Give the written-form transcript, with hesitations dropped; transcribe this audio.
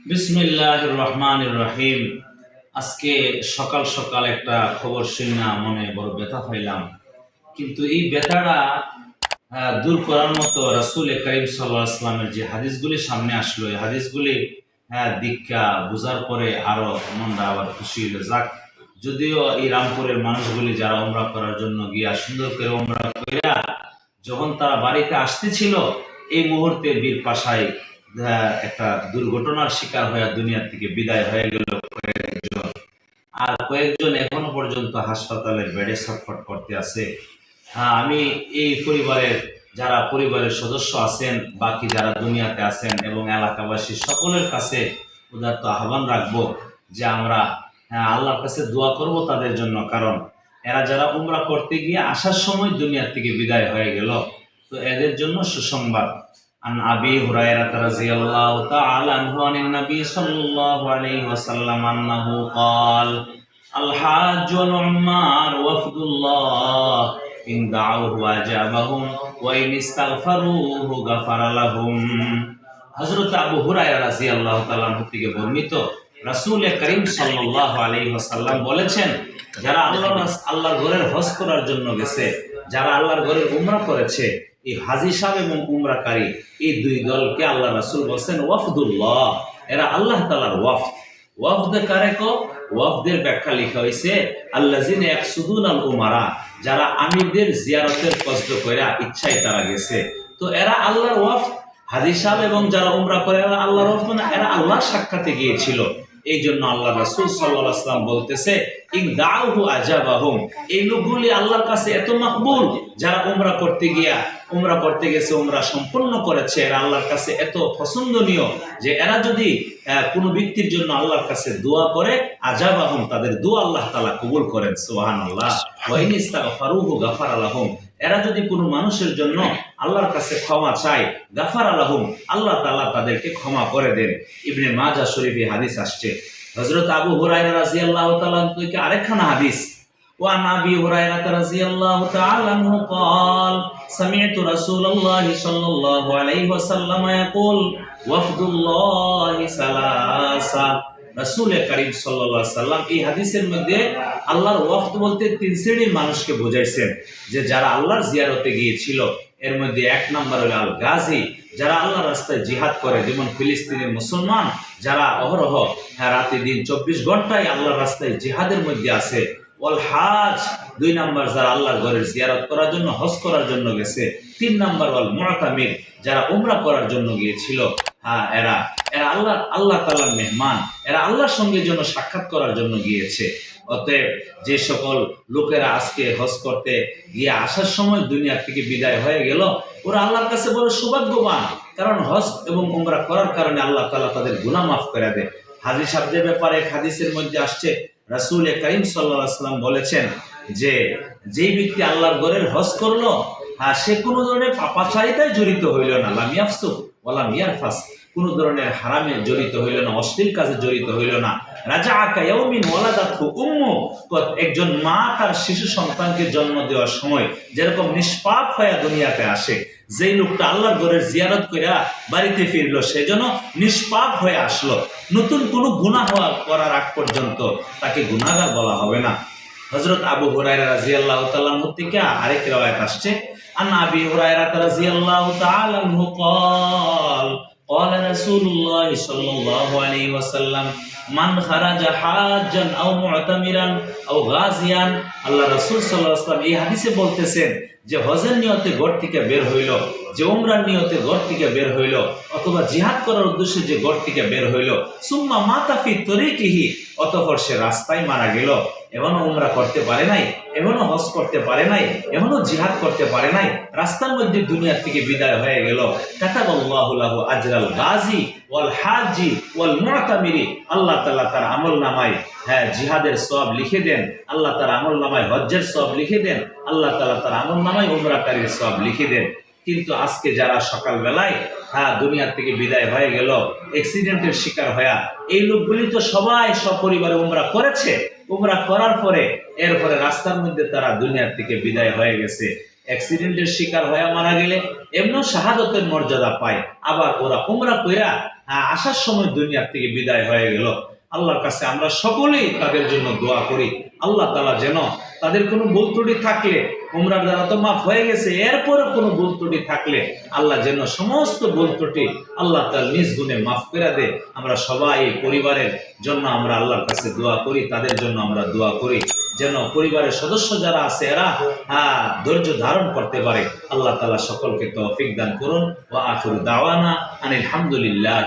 বিসমিল্লাহির রহমানির রহিম। আজকে সকাল সকাল একটা খবর শুনে মনে বড় ব্যথা পাইলাম, কিন্তু এই ব্যথাটা দূর করার মতো রাসূল করিম সাল্লাল্লাহু আলাইহি ওয়াসাল্লামের যে হাদিসগুলি সামনে আসলো, এই হাদিসগুলি দীক্ষা বোঝার পরে আরো মনটা আবার খুশি হইলো। যাক, যদিও এই রামপুরের মানুষগুলি যারা উমরা করার জন্য গিয়া সুন্দর করে উমরা কইরা যখন তারা বাড়িতে আসতেছিল, এই মুহূর্তে বীর পাশায় একটা দুর্ঘটনার শিকার হয়ে দুনিয়া থেকে বিদায় হয়ে গেল কয়েকজন। আর কয়েকজন এখনো পর্যন্ত হাসপাতালের বেডে ছটফট করতে আছে। আমি এই পরিবারের সদস্য আছেন, বাকি যারা দুনিয়াতে আছেন এবং এলাকাবাসী সকলের কাছে উদাত্ত আহ্বান রাখবো যে আমরা আল্লাহর কাছে দোয়া করব তাদের জন্য, কারণ এরা যারা উমরা করতে গিয়ে আসার সময় দুনিয়া থেকে বিদায় হয়ে গেল। তো এদের জন্য সুসংবাদ। عن أبي هريرة رضي الله تعالى عنه عن النبي صلى الله عليه وسلم أنه قال الحاج والعمار وفد الله إن دعوه أجابهم وإن استغفروه غفر لهم। হযরত আবু হুরায়রা রাদিয়াল্লাহু তাআলা আনহু থেকে বর্ণিত, রাসূল করিম সাল্লাল্লাহু আলাইহি ওয়াসাল্লাম বলেছেন, যারা আল্লাহর ঘরের হজ করার জন্য গেছে, যারা আল্লাহর ঘরের উমরা করেছে, এই হাজী সাহেব এবং উমরাকারী এই দুই দলকে আল্লাহ রাসূল বলেন ওয়াফদুল্লাহ, এরা আল্লাহ তাআলার ওয়াফদ। ওয়াফদ কারে কো? ওয়াফদের ব্যাখ্যা লেখা হয়েছে আল্লাযিনা ইয়াকসুদুনাল উমারা, যারা আমিরদের জিয়ারতের কসদ কইরা ইচ্ছায় তারা গেছে। তো এরা আল্লাহর ওয়াফদ। হাজী সাহেব এবং যারা উমরা করে এরা আল্লাহর ওয়াফদ, না এরা আল্লাহর সাক্ষাতে গিয়েছিল। এই জন্য আল্লাহ রাসূল সাল্লাল্লাহু আলাইহি ওয়াসাল্লাম বলতেছে ইন দাউহু আজাবাহুম, এই লোকগুলি আল্লাহর কাছে এত মাকবুল, যারা উমরা করতে গেছে, উমরা সম্পূর্ণ করেছে, এরা আল্লাহর কাছে এত পছন্দনীয় যে এরা যদি কোনো ব্যক্তির জন্য আল্লাহর কাছে দোয়া করে, আজাবাহুম, তাদের দোয়া আল্লাহ তাআলা কবুল করেন। সুবহানাল্লাহ। ওয়া ইন ইস্তাগফারুহু গাফারা লাহুম, এরা যদি কোনো মানুষের জন্য আল্লাহর কাছে ক্ষমা চায়, গাফারা লাহুম, আল্লাহ তাআলা তাদেরকে ক্ষমা করে দেন। ইবনে মাজাহ শরীফে হাদিস আসছে। হযরত আবু হুরায়রা রাদিয়াল্লাহু তাআলা থেকে আরেকখানা হাদিস, وعن أبي هريرة رضي الله تعالى عنه قال سمعت رسول الله صلى الله عليه وسلم يقول وفد الله ثلاثة। রাসূল করিম সাল্লাল্লাহু আলাইহি সাল্লাম এই হাদিসের মধ্যে আল্লাহর ওয়াফদ বলতে তিন শ্রেণীর মানুষকে বোঝাইছেন, যে যারা আল্লাহর জিয়ারতে গিয়েছিল। এর মধ্যে এক নম্বর হলো আল গাজী, যারা আল্লাহর রাস্তায় জিহাদ করে, যেমন ফিলিস্তিনের মুসলমান যারা অহরহ রাতে দিন 24 ঘন্টায় আল্লাহর রাস্তায় জিহাদের মধ্যে আছে। ওয়াল হাজ, দুই নাম্বার যারা আল্লাহর ঘরের জিয়ারত করার জন্য, হজ করার জন্য গেছে। তিন নাম্বার ওয়াল মুতামির, যারা উমরা করার জন্য গিয়েছিল। এরা আল্লাহ তাআলার মেহমান, এরা আল্লাহর সঙ্গে জন্য সাক্ষাৎ করার জন্য গিয়েছে। অতএব যে সকল লোকেরা আজকে হজ করতে গিয়ে আসার সময় দুনিয়া থেকে বিদায় হয়ে গেল, ওরা আল্লাহর কাছে বড় সৌভাগ্যবান, কারণ হজ এবং উমরা করার কারণে আল্লাহ তাআলা তাদের গুনাহ মাফ করে দেয়। হাজী সাহেবদের ব্যাপারে হাদিসের মধ্যে আসছে, রাসূল করিম সাল্লাল্লাহু আলাইহি ওয়াসাল্লাম বলেছেন যে যেই ব্যক্তি আল্লাহর ঘরের হজ করলো, সে কোনো ধরনের পাপাচারিতায় জড়িত হইল না, লাম ইয়াফসুক ওয়া লাম ইয়ারফাস, কোনো ধরনের হারামে জড়িত হইল না, অশ্লীল কাজে জড়িত হইল না। রাজাআকা ইয়াউমিন ওয়ালাদাতহু উম্মু, একজন মা তার শিশু সন্তানকে জন্ম দেওয়ার সময় যেরকম নিষ্পাপ হয়ে দুনিয়াতে আসে, যেই লোকটা আল্লাহর ঘরের জিয়ারত কইরা বাড়িতে ফিরলো, সেজন্য নিষ্পাপ হয়ে আসলো। নতুন কোনো গুনাহ করার আগ পর্যন্ত তাকে গুনাহগার বলা হবে না। হযরত আবু হুরায়রা রাদিয়াল্লাহু তাআলা আনহু থেকে আরেক riwayat আসছে, আন আবি হুরায়রা রাদিয়াল্লাহু তাআলা আনহু قال قال رسول الله صلى الله عليه وسلم من خرج حاجا او معتمرا او غازيا। আল্লাহ রাসূল সাল্লাল্লাহু আলাইহি ওয়াসাল্লাম এই হাদিসে বলতেছেন যে হজের নিয়তে ঘর থেকে বের হইল, যে উমরার নিয়তে ঘর থেকে বের হইল, অথবা জিহাদ করার উদ্দেশ্যে যে ঘর থেকে বের হইল, সুম্মা মাতা ফি তরিকিহি, অতঃপর সে রাস্তায় মারা গেল, এখনো উমরা করতে পারে নাই, এখনো হজ করতে পারে নাই, এখনো জিহাদ করতে পারে নাই, রাস্তার মধ্যে দুনিয়া থেকে বিদায় হয়ে গেল, কাতাবাল্লাহু লাহু আজরাল গাজী ওয়াল হাজি ওয়াল মুতামিরি, আল্লাহ তাআলা তার আমলনামায় জিহাদের সওয়াব লিখে দেন, আল্লাহ তার আমলনামায় হজ্জের সওয়াব লিখে দেন, আল্লাহ তাআলা তার আমলনামায় উমরাকারীর সওয়াব লিখে দেন। কিন্তু আজকে যারা সকালবেলায় দুনিয়া থেকে বিদায় হয়ে গেল অ্যাক্সিডেন্টের শিকার হয়ে, এই লোকগুলি তো সবাই সপরিবারে উমরা করেছে, উমরা করার পরে এরপরে রাস্তার মধ্যে তারা দুনিয়া থেকে বিদায় হয়ে গেছে। অ্যাক্সিডেন্টের শিকার হয়ে মারা গেলে এমনও শাহাদতের মর্যাদা পায়, আবার ওরা উমরা কইরা আসার সময় দুনিয়ার থেকে বিদায় হয়ে গেল। আল্লাহর কাছে আমরা সকলেই তাদের জন্য দোয়া করি, আল্লাহ তাআলা যেন তাদের কোনো ভুল ত্রুটি থাকলে, উমরার দ্বারা তো মাফ হয়ে গেছে, এরপরে কোনো ভুল ত্রুটি থাকলে আল্লাহ যেন সমস্ত ভুল ত্রুটি আল্লাহ তাআলা নিজ গুণে মাফ করে দেয়। আমরা সবাই এই পরিবারের জন্য আমরা আল্লাহর কাছে দোয়া করি, তাদের জন্য আমরা দোয়া করি যেন পরিবারের সদস্য যারা আছে এরা ধৈর্য ধারণ করতে পারে। আল্লাহ তাআলা সকলকে তৌফিক দান করুন। ওয়া আখিরু দাওয়ানা আনিল হামদুলিল্লাহ।